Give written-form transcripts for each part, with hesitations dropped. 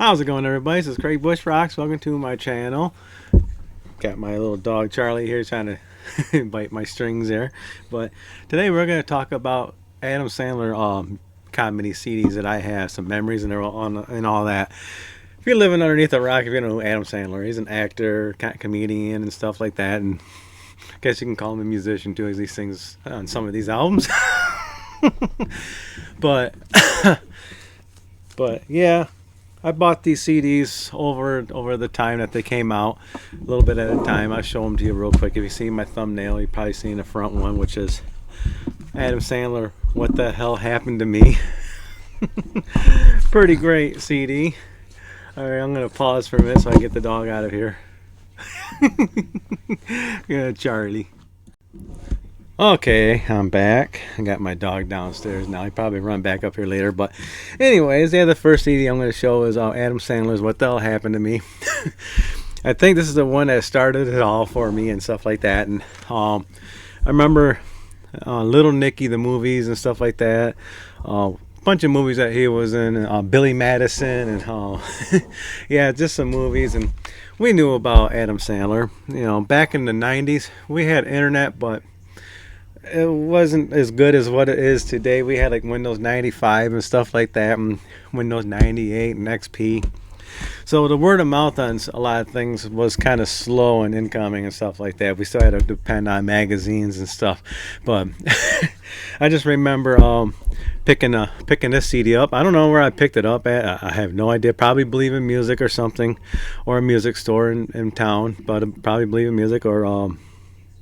How's it going, everybody? This is Craig Bush Rocks. Welcome to my channel. Got my little dog Charlie here trying to bite my strings there. But today we're going to talk about Adam Sandler comedy CDs that I have, some memories and all that. If you're living underneath a rock, if you don't know who Adam Sandler, he's an actor, comedian, and stuff like that. And I guess you can call him a musician too, as he sings on some of these albums. but but yeah. I bought these CDs over the time that they came out, a little bit at a time. I'll show them to you real quick. If you see my thumbnail, you've probably seen the front one, which is Adam Sandler, What the Hell Happened to Me? Pretty great CD. All right, I'm going to pause for a minute so I get the dog out of here. Yeah, Charlie. Okay, I'm back. I got my dog downstairs now. He probably run back up here later. But anyways, yeah, the first CD I'm going to show is Adam Sandler's What the Hell Happened to Me. I think this is the one that started it all for me and stuff like that. And I remember Little Nicky, the movies and stuff like that. Bunch of movies that he was in. Billy Madison and yeah, just some movies. And we knew about Adam Sandler. You know, back in the 90s, we had internet, but it wasn't as good as what it is today. We had like Windows 95 and stuff like that, and Windows 98 and XP. So the word of mouth on a lot of things was kind of slow and incoming and stuff like that. We still had to depend on magazines and stuff. But I just remember picking this CD up. I don't know where I picked it up at. I have no idea. Probably Believe in Music or something, or a music store in town. But probably Believe in Music or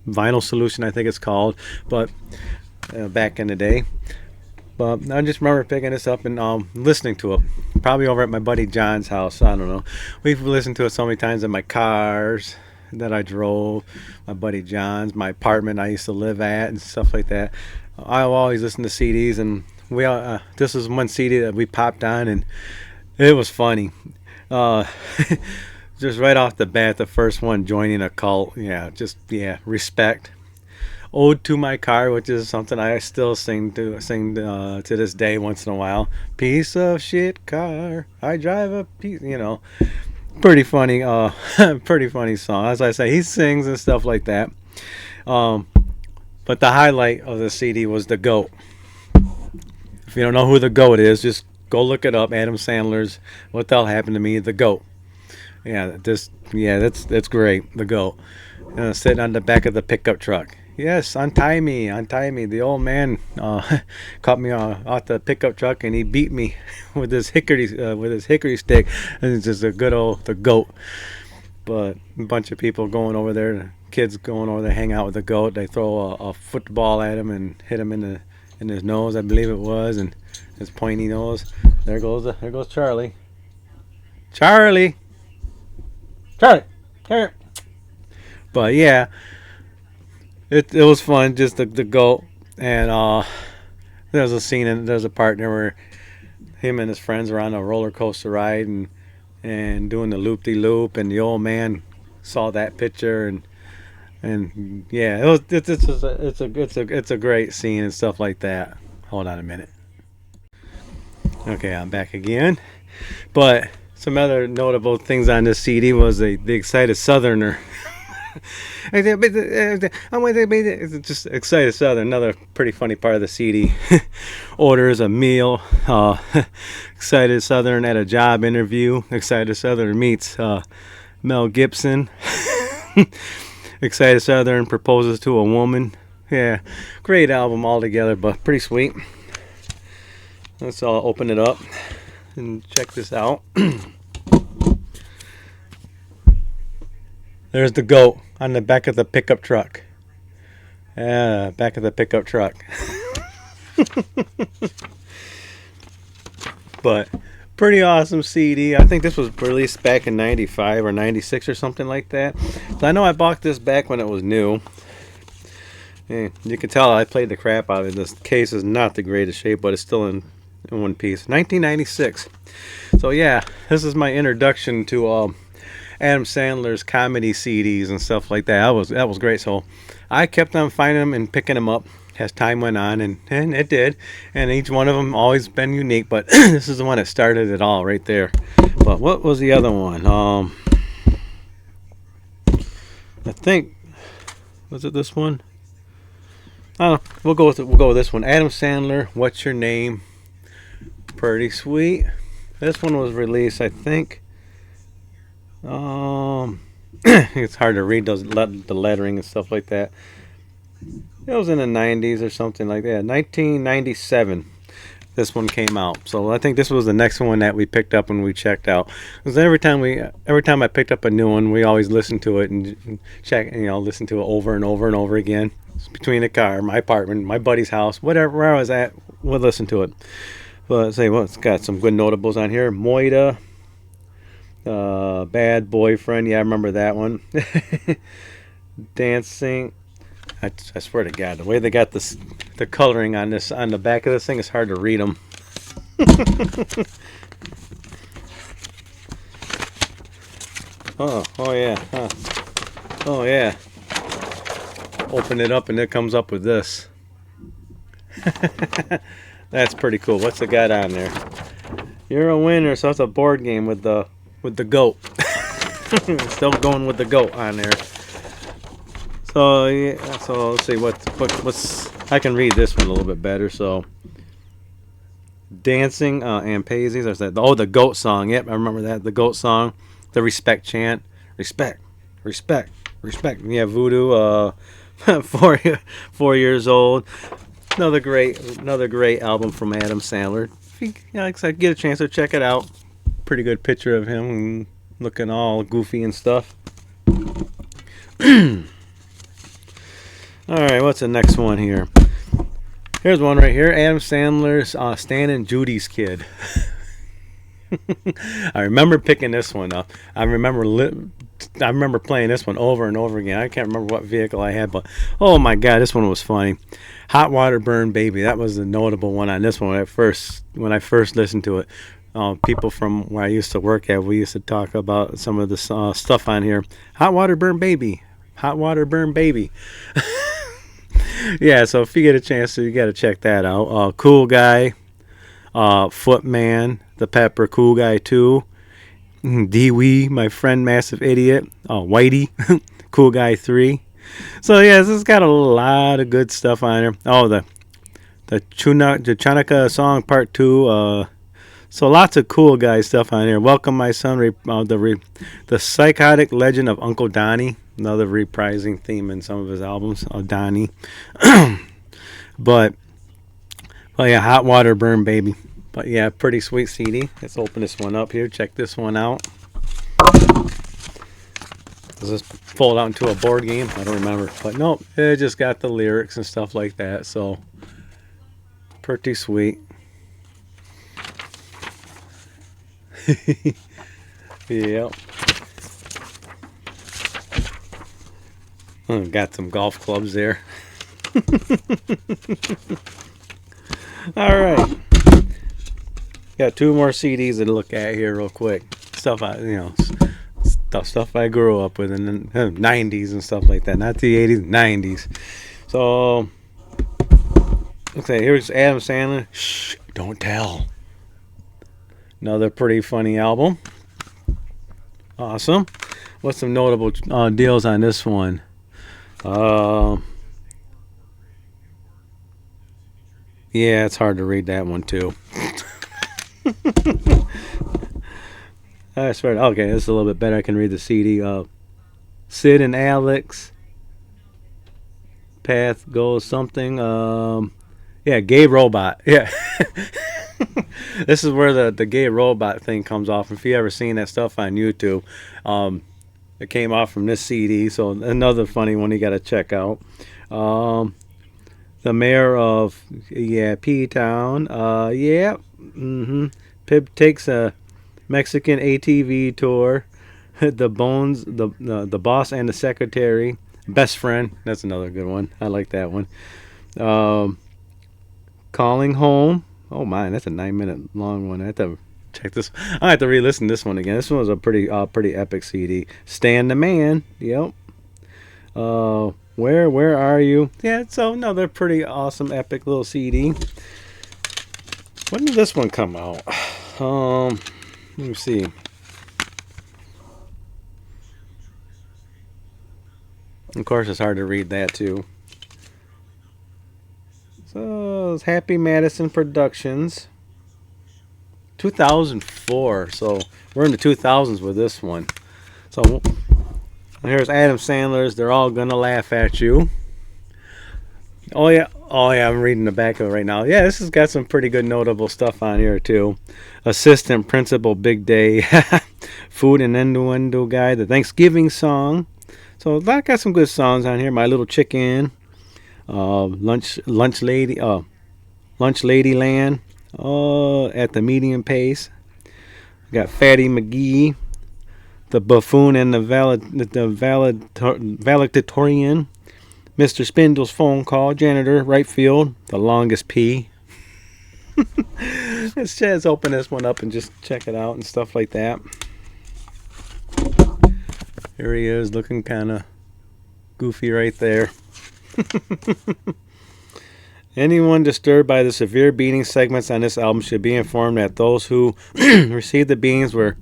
Vinyl Solution, I think it's called, but back in the day. But I just remember picking this up and listening to it, probably over at my buddy John's house. I don't know. We've listened to it so many times in my cars that I drove, my buddy John's, my apartment I used to live at, and stuff like that. I always listen to CDs, and this was one CD that we popped on, and it was funny. Just right off the bat, the first one, Joining a Cult. Yeah, respect. Ode to My Car, which is something I still sing to this day once in a while. Piece of shit car, I drive a piece. You know, pretty funny. Pretty funny song. As I say, he sings and stuff like that. But the highlight of the CD was the GOAT. If you don't know who the GOAT is, just go look it up. Adam Sandler's What the Hell Happened to Me? The GOAT. Yeah, that's great. The GOAT. Sitting on the back of the pickup truck. Yes, untie me. The old man caught me off the pickup truck, and he beat me with his hickory stick. And it's just the GOAT. But a bunch of people going over there, kids going over there, hang out with the GOAT. They throw a football at him and hit him in his nose, I believe it was, and his pointy nose. There goes Charlie. Charlie, come here. But yeah, it was fun, just the GOAT. And there's a scene, and there's a part there where him and his friends were on a roller coaster ride and doing the loop-de-loop, and the old man saw that picture, and yeah, it's a great scene and stuff like that. Hold on a minute. Okay, I'm back again. But some other notable things on this CD was the Excited Southerner. It's just Excited Southern, another pretty funny part of the CD. Orders a meal. Excited Southern at a job interview. Excited Southern meets Mel Gibson. Excited Southern proposes to a woman. Yeah, great album altogether, but pretty sweet. Let's open it up and check this out. There's the GOAT on the back of the pickup truck. Yeah, back of the pickup truck. But pretty awesome CD. I think this was released back in 95 or 96 or something like that. So I know I bought this back when it was new. And you can tell I played the crap out of it. This case is not the greatest shape, but it's still in one piece. 1996. So yeah, this is my introduction to Adam Sandler's comedy CDs and stuff like that. That was great. So I kept on finding them and picking them up. as time went on, and it did. And each one of them always been unique, but this is the one that started it all right there. But what was the other one? I think, was it this one? I don't know. We'll go with this one. Adam Sandler, What's Your Name? Pretty sweet. This one was released, I think. It's hard to read the lettering and stuff like that. It was in the 90s or something like that. 1997. This one came out. So I think this was the next one that we picked up and we checked out. Because every time I picked up a new one, we always listened to it and check, listen to it over and over and over again. It's between the car, my apartment, my buddy's house, where I was at, we'll listen to it. But let's say, well, it's got some good notables on here. Moida, Bad Boyfriend. Yeah, I remember that one. Dancing. I swear to God, the way they got the coloring on the back of this thing is hard to read them. Oh yeah, oh yeah. Open it up and it comes up with this. That's pretty cool. What's it got on there? You're a winner. So it's a board game with the goat. Still going with the goat on there. So yeah, so let's see what's. I can read this one a little bit better. So dancing and Paisley's. I said, oh, the goat song. Yep, I remember that. The goat song, the respect chant, respect, respect, respect. Yeah, Voodoo. 4 years old. Another great album from Adam Sandler. If you, like I said, get a chance to check it out. Pretty good picture of him looking all goofy and stuff. All right, what's the next one here? Here's one right here. Adam Sandler's Stan and Judy's Kid. I remember picking this one up. I remember playing this one over and over again. I can't remember what vehicle I had, but oh my God, this one was funny. Hot Water Burn Baby. That was the notable one on this one when I first listened to it. People from where I used to work at, we used to talk about some of the stuff on here. Hot Water Burn Baby. Hot Water Burn Baby. Yeah, so if you get a chance to, you got to check that out. Cool Guy, Footman, The Pepper, Cool Guy 2, Dee-Wee, My Friend, Massive Idiot, Whitey, Cool Guy 3. So yeah, this has got a lot of good stuff on here. Oh, the Chanukah song part 2. So lots of Cool Guy stuff on here. Welcome My Son, the Psychotic Legend of Uncle Donnie. Another reprising theme in some of his albums, Donnie. But yeah, Hot Water Burn Baby. But yeah, pretty sweet CD. Let's open this one up here. Check this one out. Does this fold out into a board game? I don't remember. But nope, it just got the lyrics and stuff like that. So pretty sweet. Yep. Got some golf clubs there. All right. Got 2 more CDs to look at here real quick. Stuff I grew up with in the 90s and stuff like that. Not the 80s, 90s. So, okay, here's Adam Sandler. Shh, don't tell. Another pretty funny album. Awesome. What's some notable deals on this one? Yeah, it's hard to read that one too. I swear. Okay, this is a little bit better. I can read the CD. Sid and Alex. Path goes something. Yeah, gay robot. Yeah. This is where the gay robot thing comes off. If you ever seen that stuff on YouTube, it came off from this CD. So another funny one you got to check out. The mayor of P-Town. Yeah. Pip takes a Mexican ATV tour. The Bones, the boss and the secretary. Best friend. That's another good one. I like that one. Calling home. Oh my, that's a 9-minute long one. I have to check this. I have to re-listen to this one again. This one was a pretty epic CD. Stan the Man. Yep. Where are you? Yeah, so another pretty awesome, epic little CD. When did this one come out? Let me see. Of course, it's hard to read that too. So it's Happy Madison Productions, 2004. So we're in the 2000s with this one. So here's Adam Sandler's "They're All Gonna Laugh at You." Oh yeah. I'm reading the back of it right now. Yeah, this has got some pretty good notable stuff on here too. Assistant Principal Big Day, Food and Innuendo Guide, the Thanksgiving song. So I got some good songs on here. My Little Chicken, Lunch Lady Land, at the Medium Pace. We got Fatty McGee, the Buffoon and the Valedictorian, Mr. Spindle's Phone Call, Janitor, Right Field, The Longest Pee. Let's open this one up and just check it out and stuff like that. Here he is, looking kind of goofy right there. Anyone disturbed by the severe beating segments on this album should be informed that those who received the beatings were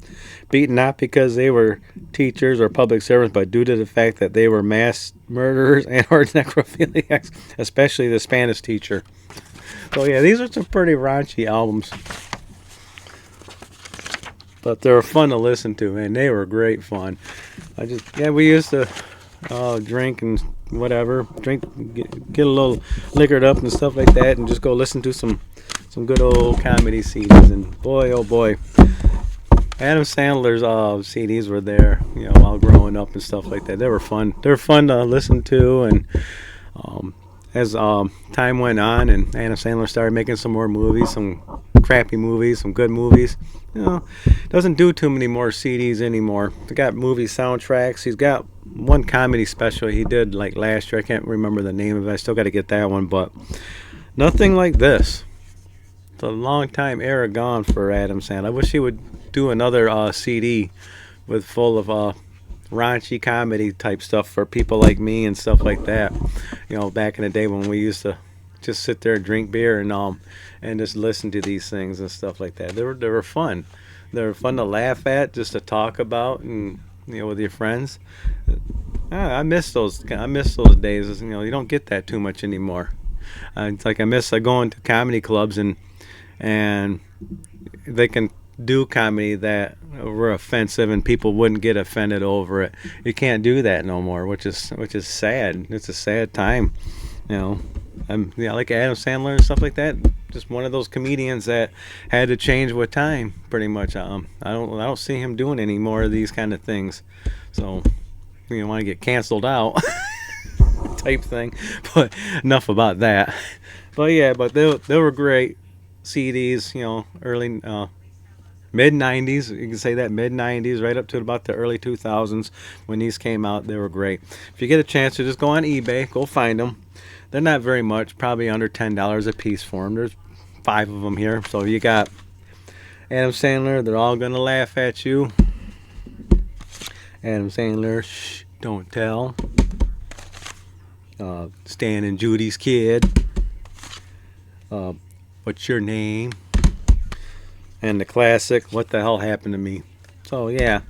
beaten not because they were teachers or public servants, but due to the fact that they were mass murderers and or necrophiliacs, especially the Spanish teacher. So yeah, these are some pretty raunchy albums, but they were fun to listen to, and they were great fun. We used to drink and whatever, get a little liquored up and stuff like that, and just go listen to some good old comedy CDs. And boy, oh boy, Adam Sandler's CDs were there, while growing up and stuff like that. They were fun. They were fun to listen to, and as time went on, and Adam Sandler started making some more movies, some crappy movies, some good movies. Doesn't do too many more CDs anymore. He got movie soundtracks. He's got one comedy special he did like last year. I can't remember the name of it. I still got to get that one, but nothing like this. It's a long time era gone for Adam Sandler. I wish he would do another CD with full of raunchy comedy type stuff for people like me and stuff like that. Back in the day when we used to just sit there and drink beer and just listen to these things and stuff like that. They were fun. They were fun to laugh at, just to talk about, and with your friends. I miss those. I miss those days. You don't get that too much anymore. It's like I miss going to comedy clubs and they can do comedy that were offensive and people wouldn't get offended over it. You can't do that no more, which is sad. It's a sad time. Like Adam Sandler and stuff like that. Just one of those comedians that had to change with time, pretty much. I don't see him doing any more of these kind of things. So you want to get canceled out type thing. But enough about that. But yeah, they were great CDs. Early mid 90s. You can say that mid 90s, right up to about the early 2000s when these came out. They were great. If you get a chance to just go on eBay, go find them. They're not very much, probably under $10 a piece for them. There's 5 of them here. So you got Adam Sandler, They're All Gonna Laugh at You. Adam Sandler, Shh, Don't Tell. Stan and Judy's Kid. What's Your Name? And the classic, What the Hell Happened to Me? So yeah,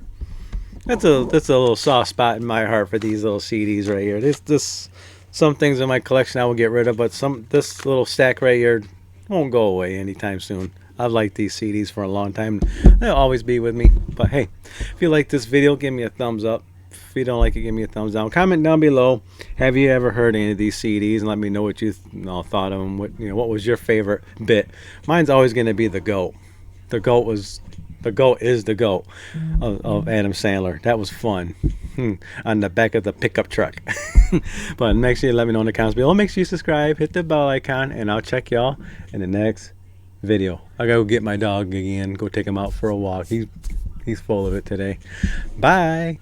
that's a little soft spot in my heart for these little CDs right here. This some things in my collection I will get rid of, but this little stack right here won't go away anytime soon. I've liked these CDs for a long time. They'll always be with me. But hey, if you like this video, give me a thumbs up. If you don't like it, give me a thumbs down. Comment down below. Have you ever heard any of these CDs? And let me know what you thought of them. What was your favorite bit? Mine's always going to be the GOAT. The GOAT is the GOAT of Adam Sandler. That was fun. On the back of the pickup truck. But make sure you let me know in the comments below. Make sure you subscribe, hit the bell icon, and I'll check y'all in the next video. I gotta go get my dog again, go take him out for a walk. He's full of it today. Bye.